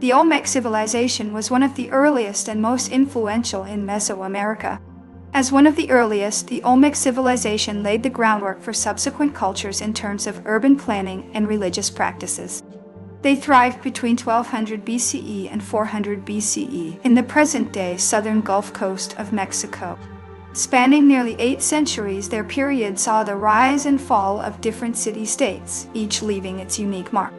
The Olmec civilization was one of the earliest and most influential in Mesoamerica. As one of the earliest, the Olmec civilization laid the groundwork for subsequent cultures in terms of urban planning and religious practices. They thrived between 1200 BCE and 400 BCE in the present-day southern Gulf Coast of Mexico. Spanning nearly 8 centuries, their period saw the rise and fall of different city-states, each leaving its unique mark.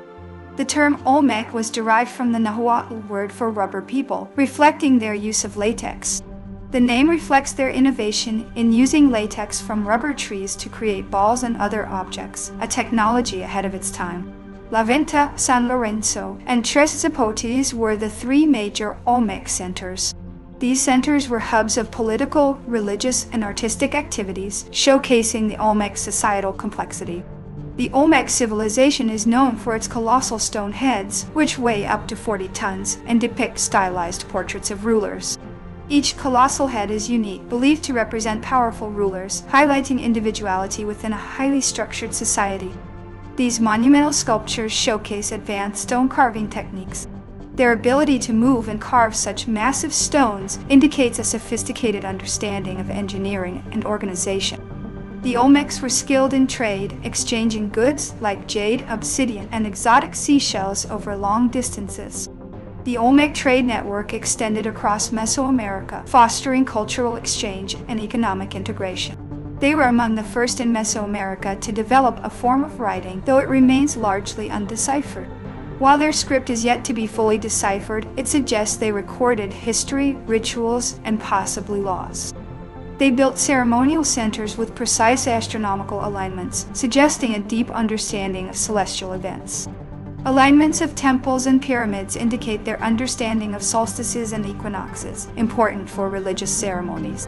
The term Olmec was derived from the Nahuatl word for rubber people, reflecting their use of latex. The name reflects their innovation in using latex from rubber trees to create balls and other objects, a technology ahead of its time. La Venta, San Lorenzo, and Tres Zapotes were the 3 major Olmec centers. These centers were hubs of political, religious, and artistic activities, showcasing the Olmec societal complexity. The Olmec civilization is known for its colossal stone heads, which weigh up to 40 tons and depict stylized portraits of rulers. Each colossal head is unique, believed to represent powerful rulers, highlighting individuality within a highly structured society. These monumental sculptures showcase advanced stone carving techniques. Their ability to move and carve such massive stones indicates a sophisticated understanding of engineering and organization. The Olmecs were skilled in trade, exchanging goods like jade, obsidian, and exotic seashells over long distances. The Olmec trade network extended across Mesoamerica, fostering cultural exchange and economic integration. They were among the first in Mesoamerica to develop a form of writing, though it remains largely undeciphered. While their script is yet to be fully deciphered, it suggests they recorded history, rituals, and possibly laws. They built ceremonial centers with precise astronomical alignments, suggesting a deep understanding of celestial events. Alignments of temples and pyramids indicate their understanding of solstices and equinoxes, important for religious ceremonies.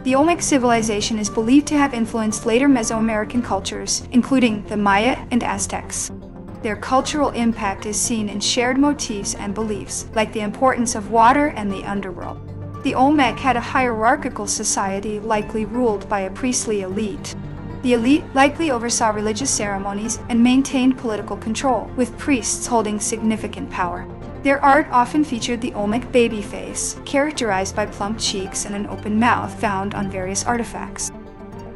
The Olmec civilization is believed to have influenced later Mesoamerican cultures, including the Maya and Aztecs. Their cultural impact is seen in shared motifs and beliefs, like the importance of water and the underworld. The Olmec had a hierarchical society likely ruled by a priestly elite. The elite likely oversaw religious ceremonies and maintained political control, with priests holding significant power. Their art often featured the Olmec baby face, characterized by plump cheeks and an open mouth found on various artifacts.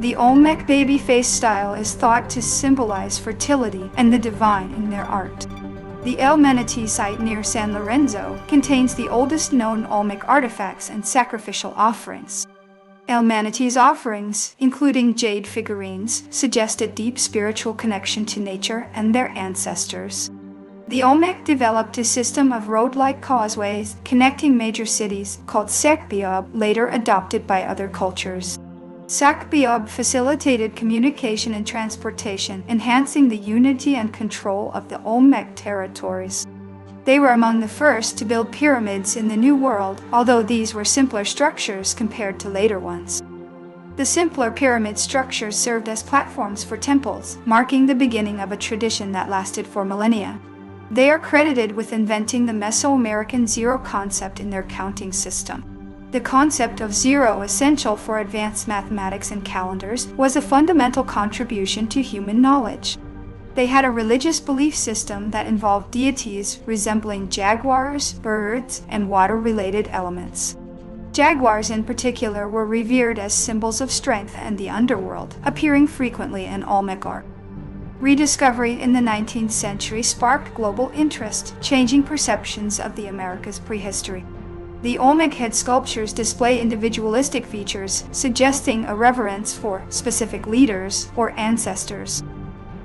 The Olmec baby face style is thought to symbolize fertility and the divine in their art. The El Manatee site near San Lorenzo contains the oldest known Olmec artifacts and sacrificial offerings. El Manatee's offerings, including jade figurines, suggest a deep spiritual connection to nature and their ancestors. The Olmec developed a system of road-like causeways connecting major cities called Sakbiob, later adopted by other cultures. Sakbiob facilitated communication and transportation, enhancing the unity and control of the Olmec territories. They were among the first to build pyramids in the New World, although these were simpler structures compared to later ones. The simpler pyramid structures served as platforms for temples, marking the beginning of a tradition that lasted for millennia. They are credited with inventing the Mesoamerican zero concept in their counting system. The concept of zero, essential for advanced mathematics and calendars, was a fundamental contribution to human knowledge. They had a religious belief system that involved deities resembling jaguars, birds, and water-related elements. Jaguars in particular were revered as symbols of strength and the underworld, appearing frequently in Olmec art. Rediscovery in the 19th century sparked global interest, changing perceptions of the Americas' prehistory. The Olmec head sculptures display individualistic features, suggesting a reverence for specific leaders or ancestors.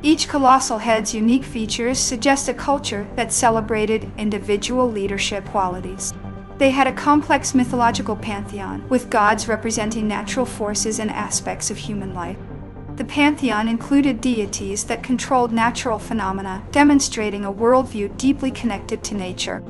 Each colossal head's unique features suggest a culture that celebrated individual leadership qualities. They had a complex mythological pantheon, with gods representing natural forces and aspects of human life. The pantheon included deities that controlled natural phenomena, demonstrating a worldview deeply connected to nature.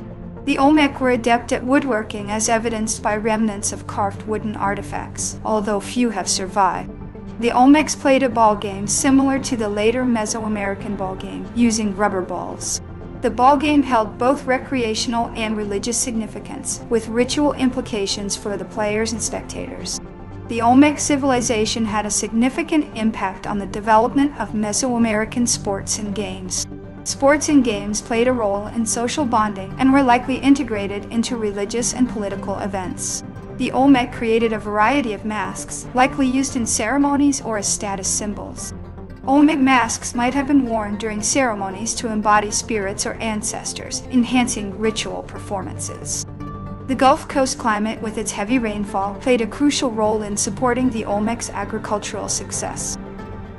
The Olmec were adept at woodworking, as evidenced by remnants of carved wooden artifacts, although few have survived. The Olmecs played a ball game similar to the later Mesoamerican ball game, using rubber balls. The ball game held both recreational and religious significance, with ritual implications for the players and spectators. The Olmec civilization had a significant impact on the development of Mesoamerican sports and games. Sports and games played a role in social bonding and were likely integrated into religious and political events. The Olmec created a variety of masks, likely used in ceremonies or as status symbols. Olmec masks might have been worn during ceremonies to embody spirits or ancestors, enhancing ritual performances. The Gulf Coast climate, with its heavy rainfall, played a crucial role in supporting the Olmec's agricultural success.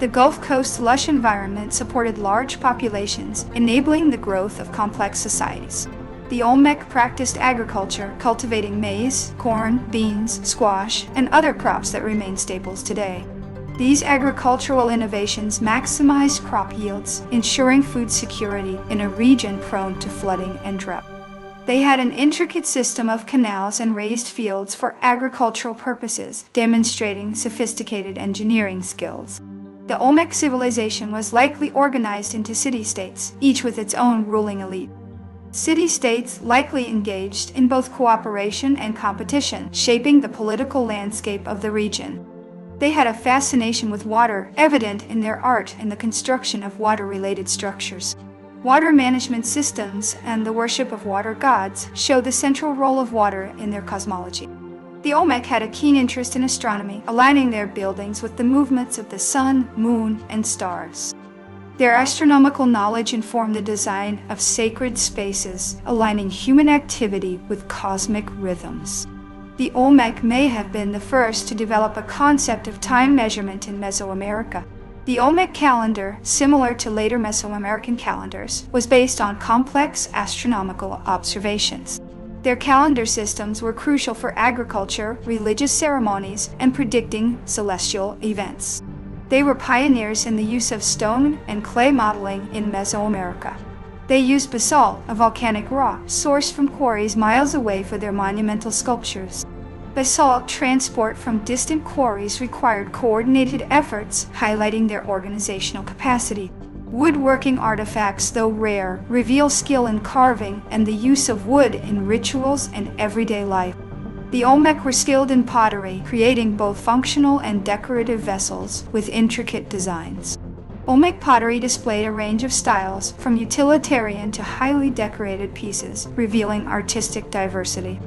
The Gulf Coast's lush environment supported large populations, enabling the growth of complex societies. The Olmec practiced agriculture, cultivating maize, corn, beans, squash, and other crops that remain staples today. These agricultural innovations maximized crop yields, ensuring food security in a region prone to flooding and drought. They had an intricate system of canals and raised fields for agricultural purposes, demonstrating sophisticated engineering skills. The Olmec civilization was likely organized into city-states, each with its own ruling elite. City-states likely engaged in both cooperation and competition, shaping the political landscape of the region. They had a fascination with water, evident in their art and the construction of water-related structures. Water management systems and the worship of water gods show the central role of water in their cosmology. The Olmec had a keen interest in astronomy, aligning their buildings with the movements of the sun, moon, and stars. Their astronomical knowledge informed the design of sacred spaces, aligning human activity with cosmic rhythms. The Olmec may have been the first to develop a concept of time measurement in Mesoamerica. The Olmec calendar, similar to later Mesoamerican calendars, was based on complex astronomical observations. Their calendar systems were crucial for agriculture, religious ceremonies, and predicting celestial events. They were pioneers in the use of stone and clay modeling in Mesoamerica. They used basalt, a volcanic rock sourced from quarries miles away, for their monumental sculptures. Basalt transport from distant quarries required coordinated efforts, highlighting their organizational capacity. Woodworking artifacts, though rare, reveal skill in carving and the use of wood in rituals and everyday life. The Olmec were skilled in pottery, creating both functional and decorative vessels with intricate designs. Olmec pottery displayed a range of styles, from utilitarian to highly decorated pieces, revealing artistic diversity.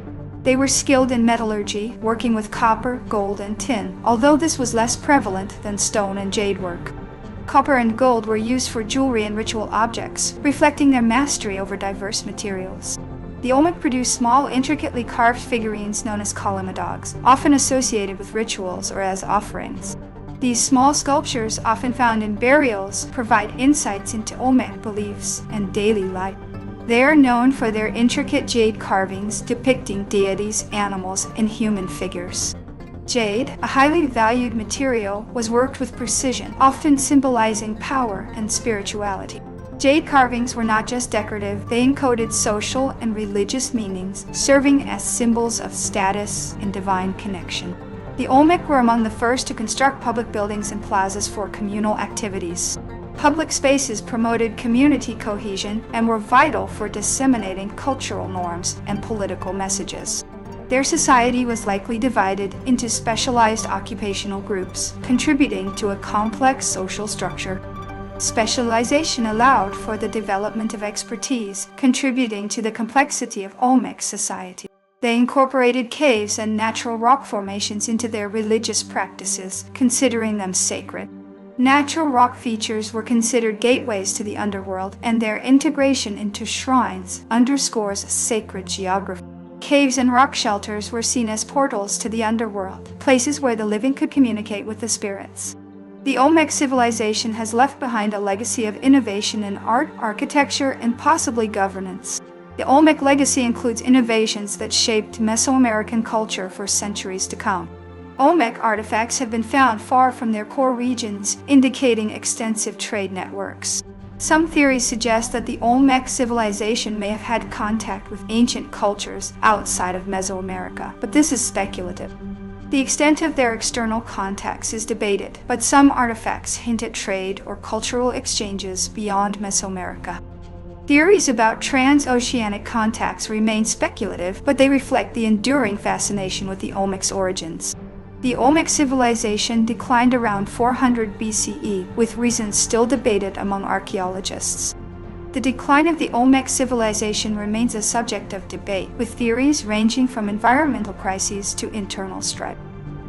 They were skilled in metallurgy, working with copper, gold, and tin, although this was less prevalent than stone and jade work. Copper and gold were used for jewelry and ritual objects, reflecting their mastery over diverse materials. The Olmec produced small, intricately carved figurines known as dogs, often associated with rituals or as offerings. These small sculptures, often found in burials, provide insights into Olmec beliefs and daily life. They are known for their intricate jade carvings depicting deities, animals, and human figures. Jade, a highly valued material, was worked with precision, often symbolizing power and spirituality. Jade carvings were not just decorative, they encoded social and religious meanings, serving as symbols of status and divine connection. The Olmec were among the first to construct public buildings and plazas for communal activities. Public spaces promoted community cohesion and were vital for disseminating cultural norms and political messages. Their society was likely divided into specialized occupational groups, contributing to a complex social structure. Specialization allowed for the development of expertise, contributing to the complexity of Olmec society. They incorporated caves and natural rock formations into their religious practices, considering them sacred. Natural rock features were considered gateways to the underworld, and their integration into shrines underscores sacred geography. Caves and rock shelters were seen as portals to the underworld, places where the living could communicate with the spirits. The Olmec civilization has left behind a legacy of innovation in art, architecture, and possibly governance. The Olmec legacy includes innovations that shaped Mesoamerican culture for centuries to come. Olmec artifacts have been found far from their core regions, indicating extensive trade networks. Some theories suggest that the Olmec civilization may have had contact with ancient cultures outside of Mesoamerica, but this is speculative. The extent of their external contacts is debated, but some artifacts hint at trade or cultural exchanges beyond Mesoamerica. Theories about transoceanic contacts remain speculative, but they reflect the enduring fascination with the Olmec's origins. The Olmec civilization declined around 400 BCE, with reasons still debated among archaeologists. The decline of the Olmec civilization remains a subject of debate, with theories ranging from environmental crises to internal strife.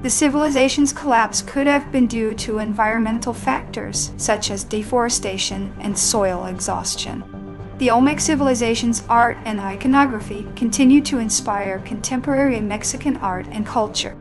The civilization's collapse could have been due to environmental factors such as deforestation and soil exhaustion. The Olmec civilization's art and iconography continue to inspire contemporary Mexican art and culture.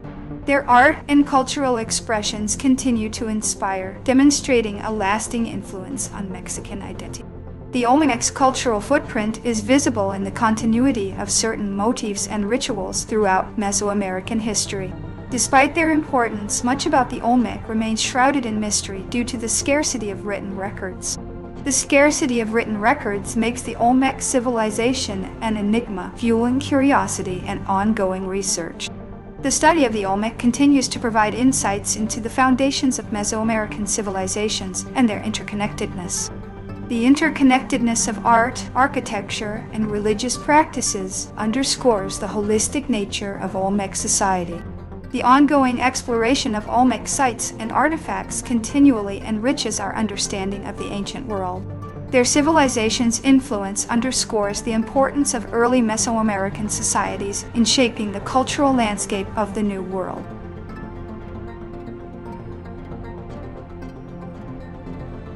Their art and cultural expressions continue to inspire, demonstrating a lasting influence on Mexican identity. The Olmecs' cultural footprint is visible in the continuity of certain motifs and rituals throughout Mesoamerican history. Despite their importance, much about the Olmec remains shrouded in mystery due to the scarcity of written records. The scarcity of written records makes the Olmec civilization an enigma, fueling curiosity and ongoing research. The study of the Olmec continues to provide insights into the foundations of Mesoamerican civilizations and their interconnectedness. The interconnectedness of art, architecture, and religious practices underscores the holistic nature of Olmec society. The ongoing exploration of Olmec sites and artifacts continually enriches our understanding of the ancient world. Their civilization's influence underscores the importance of early Mesoamerican societies in shaping the cultural landscape of the New World.